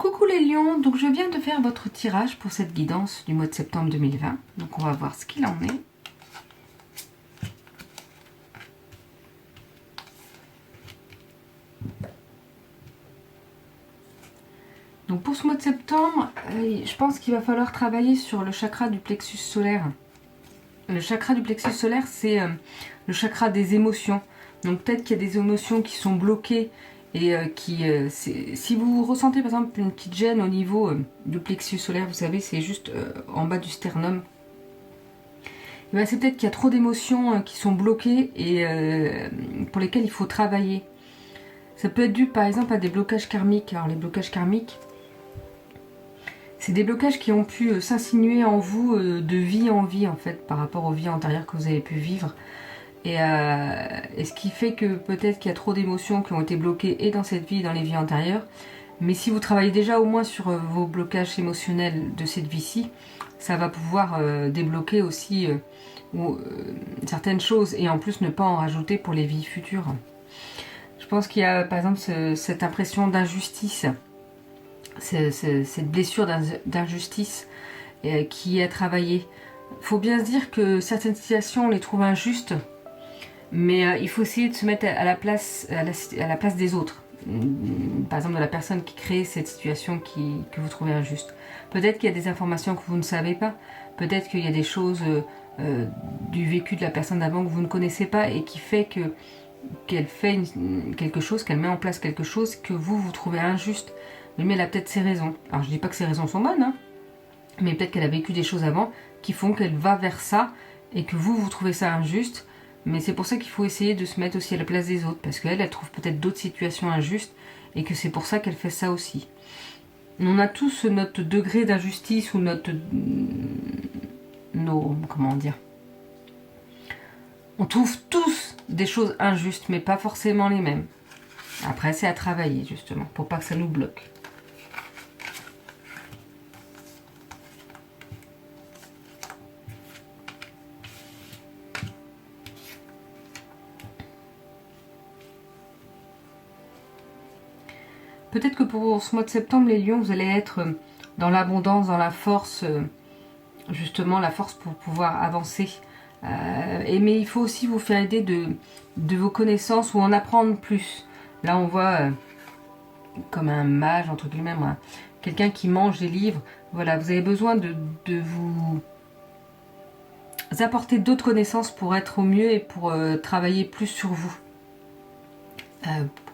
Coucou les lions, donc je viens de faire votre tirage pour cette guidance du mois de septembre 2020. Donc on va voir ce qu'il en est. Donc pour ce mois de septembre, je pense qu'il va falloir travailler sur le chakra du plexus solaire. Le chakra du plexus solaire, c'est le chakra des émotions. Donc peut-être qu'il y a des émotions qui sont bloquées et si vous ressentez par exemple une petite gêne au niveau du plexus solaire, vous savez, c'est juste en bas du sternum. Ben, c'est peut-être qu'il y a trop d'émotions qui sont bloquées et pour lesquelles il faut travailler. Ça peut être dû par exemple à des blocages karmiques. Alors les blocages karmiques, c'est des blocages qui ont pu s'insinuer en vous de vie en vie en fait, par rapport aux vies antérieures que vous avez pu vivre. Et ce qui fait que peut-être qu'il y a trop d'émotions qui ont été bloquées et dans cette vie et dans les vies antérieures. Mais si vous travaillez déjà au moins sur vos blocages émotionnels de cette vie-ci, ça va pouvoir débloquer aussi certaines choses et en plus ne pas en rajouter pour les vies futures. Je pense qu'il y a par exemple cette impression d'injustice, cette blessure d'injustice qui est à travailler. Il faut bien se dire que certaines situations, on les trouve injustes, mais il faut essayer de se mettre à la place des autres. Par exemple, de la personne qui crée cette situation que vous trouvez injuste. Peut-être qu'il y a des informations que vous ne savez pas. Peut-être qu'il y a des choses du vécu de la personne d'avant que vous ne connaissez pas et qui fait qu'elle fait quelque chose, qu'elle met en place quelque chose que vous trouvez injuste. Mais elle a peut-être ses raisons. Alors je dis pas que ses raisons sont bonnes, hein, mais peut-être qu'elle a vécu des choses avant qui font qu'elle va vers ça et que vous trouvez ça injuste. Mais c'est pour ça qu'il faut essayer de se mettre aussi à la place des autres, parce qu'elle trouve peut-être d'autres situations injustes et que c'est pour ça qu'elle fait ça aussi. On a tous notre degré d'injustice ou comment dire. On trouve tous des choses injustes, mais pas forcément les mêmes. Après, c'est à travailler justement pour pas que ça nous bloque. Peut-être que pour ce mois de septembre, les lions, vous allez être dans l'abondance, dans la force, justement la force pour pouvoir avancer. Mais il faut aussi vous faire aider de vos connaissances ou en apprendre plus. Là, on voit comme un mage, entre guillemets, quelqu'un qui mange des livres. Voilà, vous avez besoin de vous apporter d'autres connaissances pour être au mieux et pour travailler plus sur vous.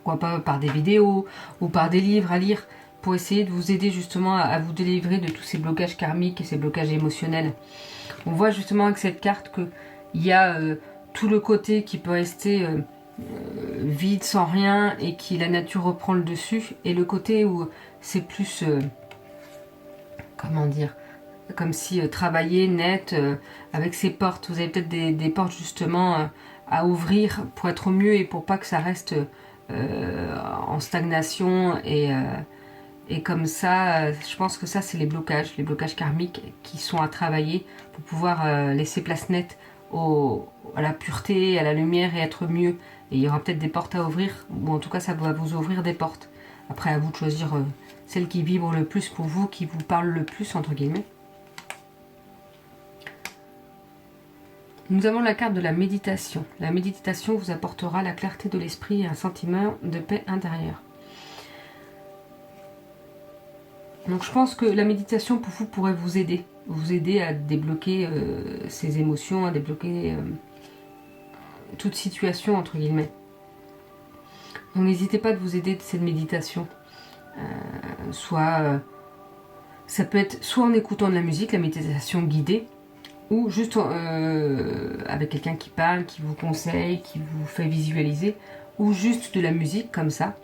Pourquoi pas par des vidéos ou par des livres à lire pour essayer de vous aider justement à vous délivrer de tous ces blocages karmiques et ces blocages émotionnels. On voit justement avec cette carte qu'il y a tout le côté qui peut rester vide sans rien et qui la nature reprend le dessus, et le côté où c'est plus comment dire, comme si travailler net avec ces portes. Vous avez peut-être des portes justement à ouvrir pour être au mieux et pour pas que ça reste en stagnation et comme ça, je pense que ça c'est les blocages karmiques qui sont à travailler pour pouvoir laisser place nette à la pureté, à la lumière et être mieux. Et il y aura peut-être des portes à ouvrir, ou en tout cas ça va vous ouvrir des portes. Après, à vous de choisir celle qui vibre le plus pour vous, qui vous parle le plus entre guillemets. Nous avons la carte de la méditation. La méditation vous apportera la clarté de l'esprit et un sentiment de paix intérieure. Donc je pense que la méditation pour vous pourrait vous aider à débloquer ces émotions, à débloquer toute situation entre guillemets. Donc n'hésitez pas de vous aider de cette méditation. Ça peut être soit en écoutant de la musique, la méditation guidée, ou juste avec quelqu'un qui parle, qui vous conseille, qui vous fait visualiser, ou juste de la musique comme ça,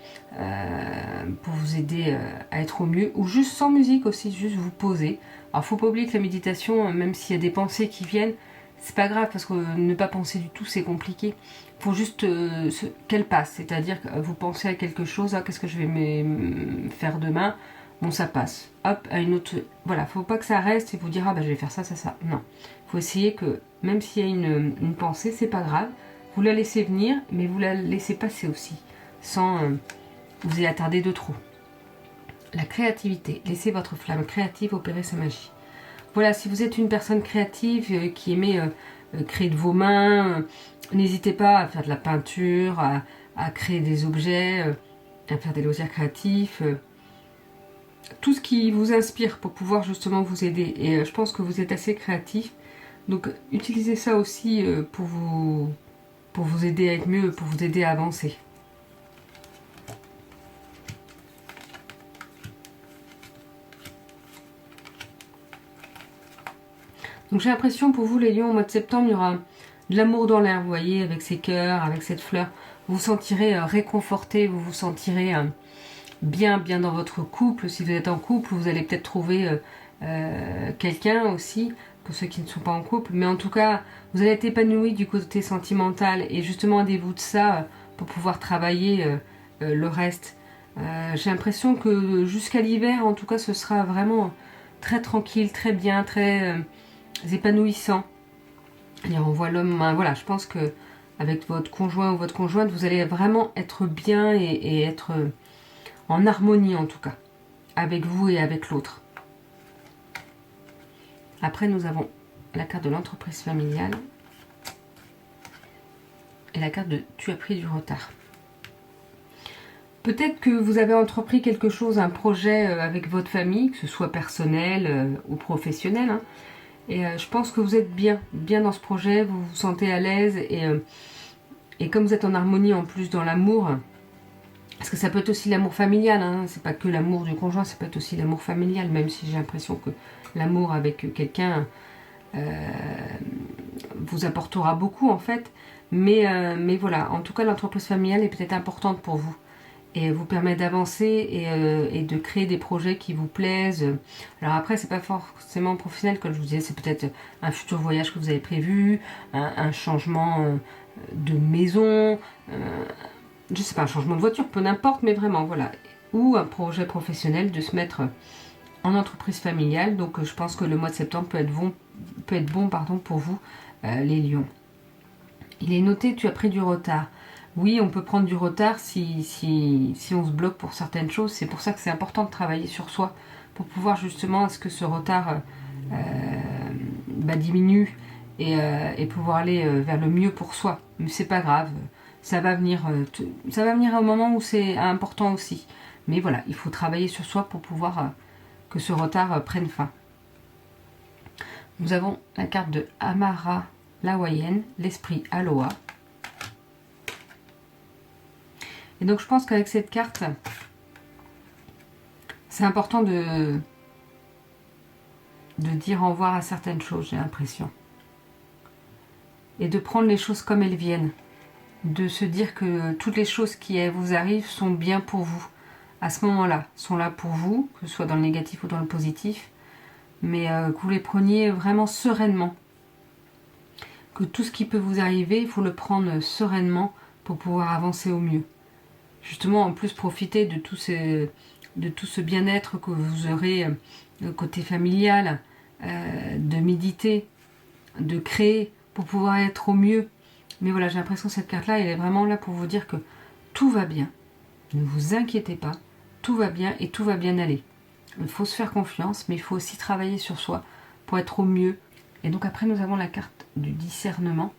pour vous aider à être au mieux, ou juste sans musique aussi, juste vous poser. Alors faut pas oublier que la méditation, même s'il y a des pensées qui viennent, c'est pas grave, parce que ne pas penser du tout c'est compliqué. Il faut juste qu'elle passe, c'est-à-dire que vous pensez à quelque chose, qu'est-ce que je vais faire demain, bon ça passe, hop, à une autre, voilà, faut pas que ça reste et vous dire je vais faire ça, non. Faut essayer que, même s'il y a une pensée, c'est pas grave, vous la laissez venir, mais vous la laissez passer aussi, sans vous y attarder de trop. La créativité. Laissez votre flamme créative opérer sa magie. Voilà, si vous êtes une personne créative qui aimait créer de vos mains, n'hésitez pas à faire de la peinture, à créer des objets, à faire des loisirs créatifs. Tout ce qui vous inspire pour pouvoir justement vous aider. Et je pense que vous êtes assez créatif. Donc utilisez ça aussi pour vous aider à être mieux, pour vous aider à avancer. Donc j'ai l'impression pour vous les lions au mois de septembre, il y aura de l'amour dans l'air, vous voyez, avec ces cœurs, avec cette fleur. Vous vous sentirez réconforté, vous vous sentirez bien dans votre couple. Si vous êtes en couple, vous allez peut-être trouver quelqu'un aussi, pour ceux qui ne sont pas en couple. Mais en tout cas, vous allez être épanoui du côté sentimental et justement aidez-vous de ça pour pouvoir travailler le reste. J'ai l'impression que jusqu'à l'hiver, en tout cas, ce sera vraiment très tranquille, très bien, très épanouissant. Et on voit l'homme, voilà, je pense que avec votre conjoint ou votre conjointe, vous allez vraiment être bien et être en harmonie en tout cas, avec vous et avec l'autre. Après, nous avons la carte de l'entreprise familiale et la carte de tu as pris du retard. Peut-être que vous avez entrepris quelque chose, un projet avec votre famille, que ce soit personnel ou professionnel, hein. Et je pense que vous êtes bien dans ce projet, vous vous sentez à l'aise et comme vous êtes en harmonie en plus dans l'amour, parce que ça peut être aussi l'amour familial, hein, c'est pas que l'amour du conjoint, ça peut être aussi l'amour familial, même si j'ai l'impression que l'amour avec quelqu'un vous apportera beaucoup en fait, mais voilà, en tout cas l'entreprise familiale est peut-être importante pour vous. Et vous permet d'avancer et de créer des projets qui vous plaisent. Alors après, c'est pas forcément professionnel, comme je vous disais, c'est peut-être un futur voyage que vous avez prévu, un changement de maison, je sais pas, un changement de voiture, peu n'importe, mais vraiment, voilà. Ou un projet professionnel de se mettre en entreprise familiale. Donc je pense que le mois de septembre peut être bon pour vous, les lions. Il est noté, tu as pris du retard. Oui, on peut prendre du retard si on se bloque pour certaines choses. C'est pour ça que c'est important de travailler sur soi, pour pouvoir justement à ce que ce retard diminue et pouvoir aller vers le mieux pour soi. Mais c'est pas grave, ça va venir au moment où c'est important aussi. Mais voilà, il faut travailler sur soi pour pouvoir que ce retard prenne fin. Nous avons la carte de Amara l'Hawaïenne, l'esprit Aloha. Et donc je pense qu'avec cette carte, c'est important de dire au revoir à certaines choses, j'ai l'impression. Et de prendre les choses comme elles viennent. De se dire que toutes les choses qui vous arrivent sont bien pour vous. À ce moment-là, sont là pour vous, que ce soit dans le négatif ou dans le positif. Mais que vous les preniez vraiment sereinement. Que tout ce qui peut vous arriver, il faut le prendre sereinement pour pouvoir avancer au mieux. Justement, en plus, profiter de tout ce bien-être que vous aurez côté familial, de méditer, de créer pour pouvoir être au mieux. Mais voilà, j'ai l'impression que cette carte-là, elle est vraiment là pour vous dire que tout va bien. Ne vous inquiétez pas, tout va bien et tout va bien aller. Il faut se faire confiance, mais il faut aussi travailler sur soi pour être au mieux. Et donc après, nous avons la carte du discernement.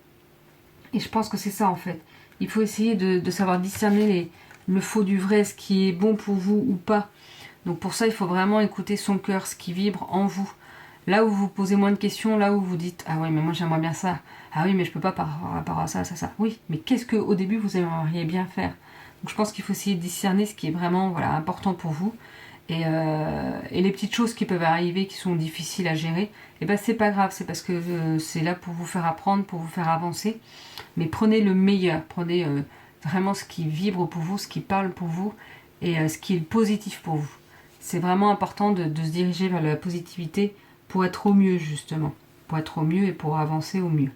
Et je pense que c'est ça en fait. Il faut essayer de savoir discerner le faux du vrai, ce qui est bon pour vous ou pas. Donc pour ça, il faut vraiment écouter son cœur, ce qui vibre en vous. Là où vous posez moins de questions, là où vous dites « Ah oui, mais moi j'aimerais bien ça. Ah oui, mais je peux pas par rapport à ça, ça, ça. » Oui, mais qu'est-ce qu'au début vous aimeriez bien faire? Donc je pense qu'il faut essayer de discerner ce qui est vraiment important pour vous. Et les petites choses qui peuvent arriver, qui sont difficiles à gérer, et ben c'est pas grave, c'est parce que c'est là pour vous faire apprendre, pour vous faire avancer. Mais prenez le meilleur, prenez vraiment ce qui vibre pour vous, ce qui parle pour vous, et ce qui est positif pour vous. C'est vraiment important de se diriger vers la positivité pour être au mieux justement, pour être au mieux et pour avancer au mieux.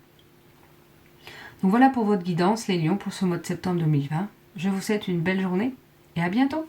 Donc voilà pour votre guidance les lions pour ce mois de septembre 2020. Je vous souhaite une belle journée et à bientôt.